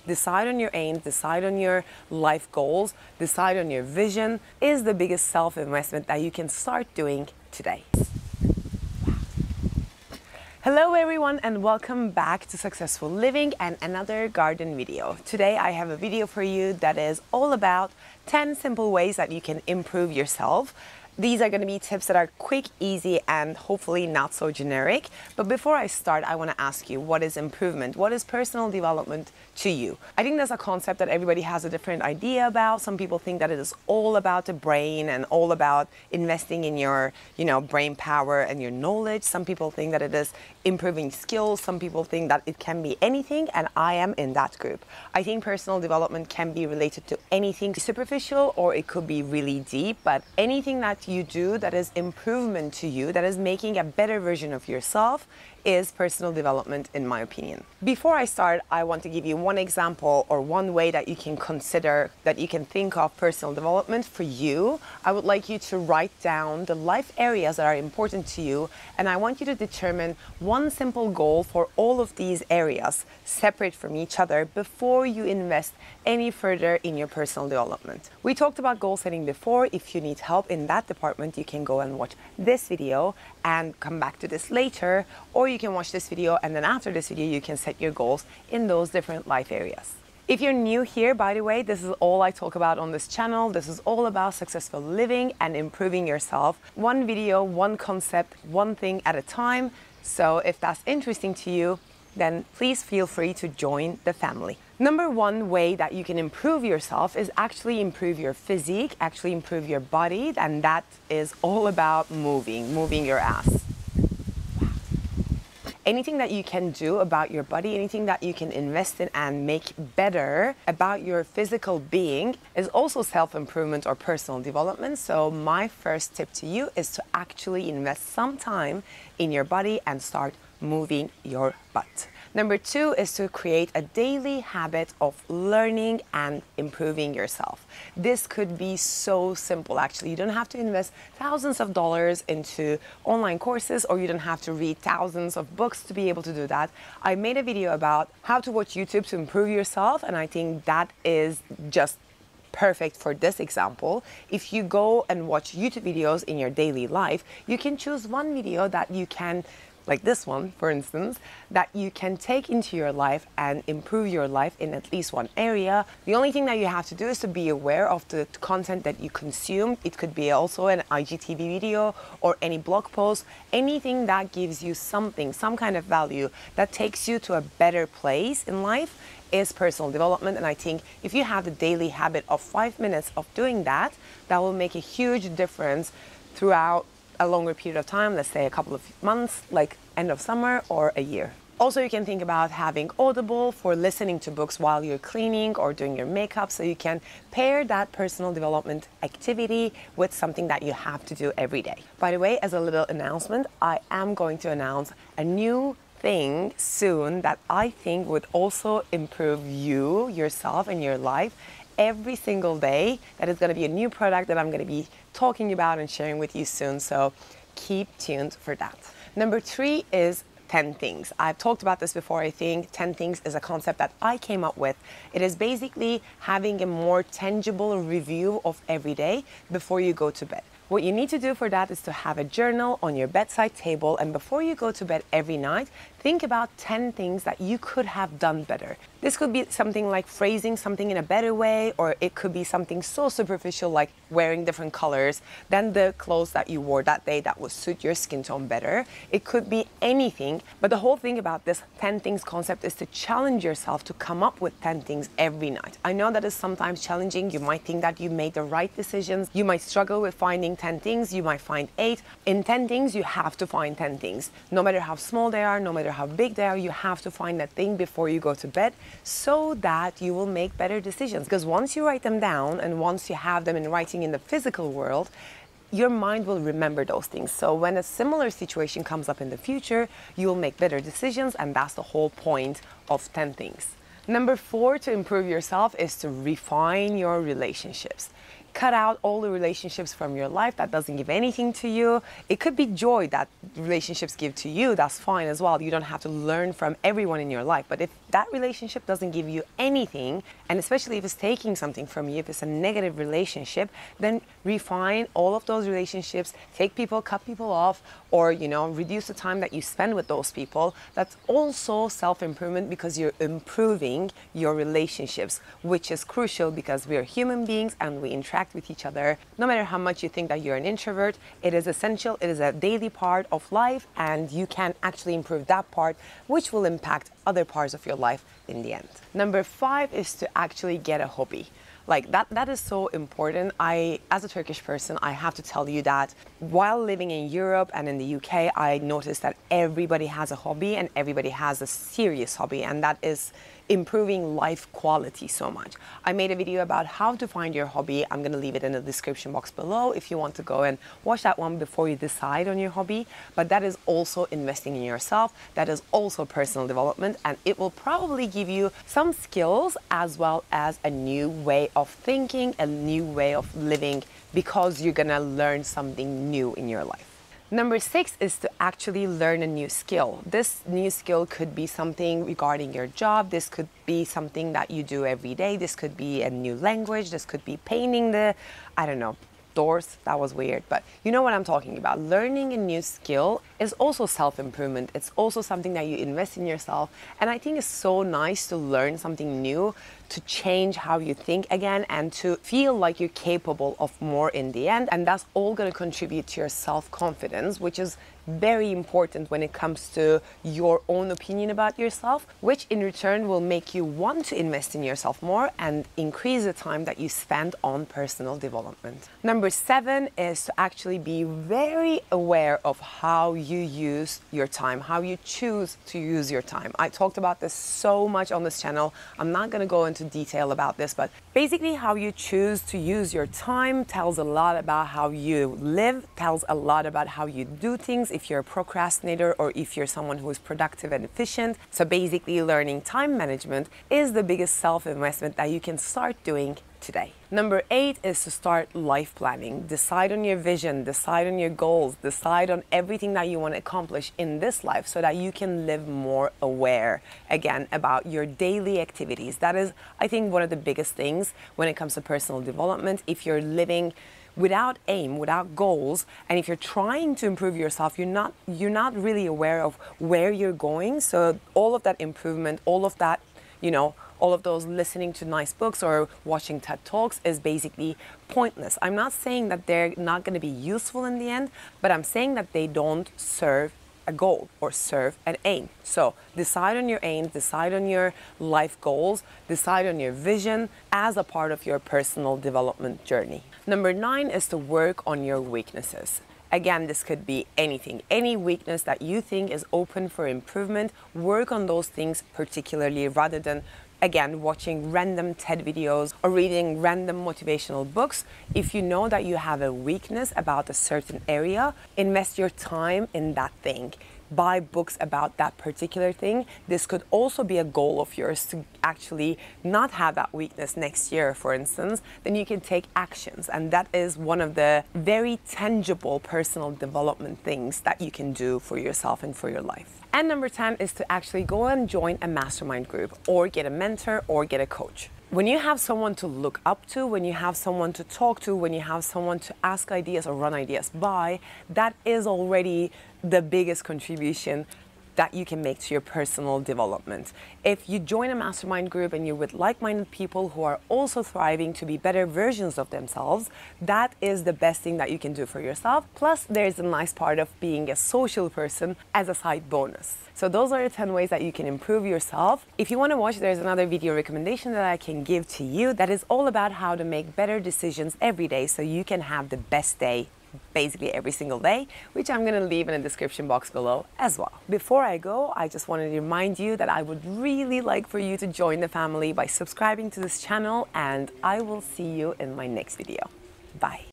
decide on your aims, decide on your life goals, decide on your vision is the biggest self-investment that you can start doing today. Hello everyone and welcome back to Successful Living and another garden video. Today I have a video for you that is all about 10 simple ways that you can improve yourself. These are going to be tips that are quick, easy, and hopefully not so generic. But before I start, I want to ask you, what is improvement? What is personal development to you? I think there's a concept that everybody has a different idea about. Some people think that it is all about the brain and all about investing in your, brain power and your knowledge. Some people think that it is improving skills. Some people think that it can be anything, and I am in that group. I think personal development can be related to anything superficial, or it could be really deep, but anything that you do that is improvement to you, that is making a better version of yourself, is personal development in my opinion. Before I start, I want to give you one example or one way that you can consider, that you can think of personal development for you. I would like you to write down the life areas that are important to you, and I want you to determine one simple goal for all of these areas separate from each other before you invest any further in your personal development. We talked about goal setting before. If you need help in that department, you can go and watch this video and come back to this later, or you can watch this video and then after this video you can set your goals in those different life areas. If you're new here, by the way, this is all I talk about on this channel. This is all about successful living and improving yourself. One video, one concept, one thing at a time. So if that's interesting to you, then please feel free to join the family. Number one way that you can improve yourself is actually improve your physique, actually improve your body, and that is all about moving your ass. Anything that you can do about your body, anything that you can invest in and make better about your physical being is also self-improvement or personal development. So my first tip to you is to actually invest some time in your body and start moving your butt. Number two is to create a daily habit of learning and improving yourself. This could be so simple, actually. You don't have to invest thousands of dollars into online courses, or you don't have to read thousands of books to be able to do that. I made a video about how to watch YouTube to improve yourself, and I think that is just perfect for this example. If you go and watch YouTube videos in your daily life, you can choose one video that you can, like this one, for instance, that you can take into your life and improve your life in at least one area. The only thing that you have to do is to be aware of the content that you consume. It could be also an IGTV video or any blog post, anything that gives you something, some kind of value that takes you to a better place in life is personal development. And I think if you have the daily habit of 5 minutes of doing that, that will make a huge difference throughout a longer period of time, let's say a couple of months, like end of summer or a year. Also, you can think about having Audible for listening to books while you're cleaning or doing your makeup, so you can pair that personal development activity with something that you have to do every day. By the way, as a little announcement, I am going to announce a new thing soon that I think would also improve you, yourself, and your life every single day. That is going to be a new product that I'm going to be talking about and sharing with you soon, so keep tuned for that. Number three is 10 things. I've talked about this before. I think 10 things is a concept that I came up with. It is basically having a more tangible review of every day before you go to bed. What you need to do for that is to have a journal on your bedside table, and before you go to bed every night, think about 10 things that you could have done better. This could be something like phrasing something in a better way, or it could be something so superficial like wearing different colors than the clothes that you wore that day that would suit your skin tone better. It could be anything, but the whole thing about this 10 things concept is to challenge yourself to come up with 10 things every night. I know that is sometimes challenging. You might think that you made the right decisions. You might struggle with finding 10 things. You might find 8. In 10 things, you have to find 10 things. No matter how small they are, no matter how big they are, you have to find that thing before you go to bed so that you will make better decisions. Because once you write them down and once you have them in writing in the physical world, your mind will remember those things. So when a similar situation comes up in the future, you will make better decisions, and that's the whole point of 10 things. Number 4 to improve yourself is to refine your relationships. cut out all the relationships from your life that doesn't give anything to you. It could be joy that relationships give to you. That's fine as well. You don't have to learn from everyone in your life. But if that relationship doesn't give you anything, and especially if it's taking something from you, if it's a negative relationship, then refine all of those relationships, take people, cut people off, or, you know, reduce the time that you spend with those people. That's also self-improvement, because you're improving your relationships, which is crucial because we are human beings and we interact with each other. No matter how much you think that you're an introvert, it is essential, it is a daily part of life, and you can actually improve that part, which will impact other parts of your life in the end. Number 5 is to actually get a hobby. Like that is so important. As a Turkish person, I have to tell you that while living in Europe and in the UK, I noticed that everybody has a hobby and everybody has a serious hobby, and that is improving life quality so much. I made a video about how to find your hobby. I'm going to leave it in the description box below if you want to go and watch that one before you decide on your hobby. But that is also investing in yourself. That is also personal development, and it will probably give you some skills as well as a new way of thinking, a new way of living, because you're going to learn something new in your life. Number 6 is to actually learn a new skill. This new skill could be something regarding your job. This could be something that you do every day. This could be a new language. This could be painting I don't know, doors. That was weird, but you know what I'm talking about. Learning a new skill is also self-improvement. It's also something that you invest in yourself. And I think it's so nice to learn something new, to change how you think again, and to feel like you're capable of more in the end. And that's all going to contribute to your self-confidence, which is very important when it comes to your own opinion about yourself, which in return will make you want to invest in yourself more and increase the time that you spend on personal development. Number 7 is to actually be very aware of how you use your time, how you choose to use your time. I talked about this so much on this channel. I'm not going to go into detail about this, but basically how you choose to use your time tells a lot about how you live, tells a lot about how you do things, if you're a procrastinator or if you're someone who is productive and efficient. So basically learning time management is the biggest self-investment that you can start doing today. Number 8 is to start life planning. Decide on your vision, decide on your goals, decide on everything that you want to accomplish in this life so that you can live more aware, again, about your daily activities. That is, I think, one of the biggest things when it comes to personal development. If you're living without aim, without goals, and if you're trying to improve yourself, you're not really aware of where you're going. So all of that improvement, all of that, you know, all of those listening to nice books or watching TED Talks is basically pointless. I'm not saying that they're not going to be useful in the end, but I'm saying that they don't serve a goal or serve an aim. So decide on your aims, decide on your life goals, decide on your vision as a part of your personal development journey. Number 9 is to work on your weaknesses. Again, this could be anything, any weakness that you think is open for improvement. Work on those things particularly, rather than, again, watching random TED videos or reading random motivational books. If you know that you have a weakness about a certain area, invest your time in that thing. Buy books about that particular thing. This could also be a goal of yours, to actually not have that weakness next year, for instance. Then you can take actions, and that is one of the very tangible personal development things that you can do for yourself and for your life. And number 10 is to actually go and join a mastermind group, or get a mentor, or get a coach. When you have someone to look up to, when you have someone to talk to, when you have someone to ask ideas or run ideas by, that is already the biggest contribution that you can make to your personal development. If you join a mastermind group and you're with like-minded people who are also thriving to be better versions of themselves, that is the best thing that you can do for yourself. Plus, there's a nice part of being a social person as a side bonus. So those are the 10 ways that you can improve yourself. If you want to watch, there's another video recommendation that I can give to you that is all about how to make better decisions every day so you can have the best day basically every single day, which I'm going to leave in the description box below as well. Before I go, I just wanted to remind you that I would really like for you to join the family by subscribing to this channel, and I will see you in my next video. Bye.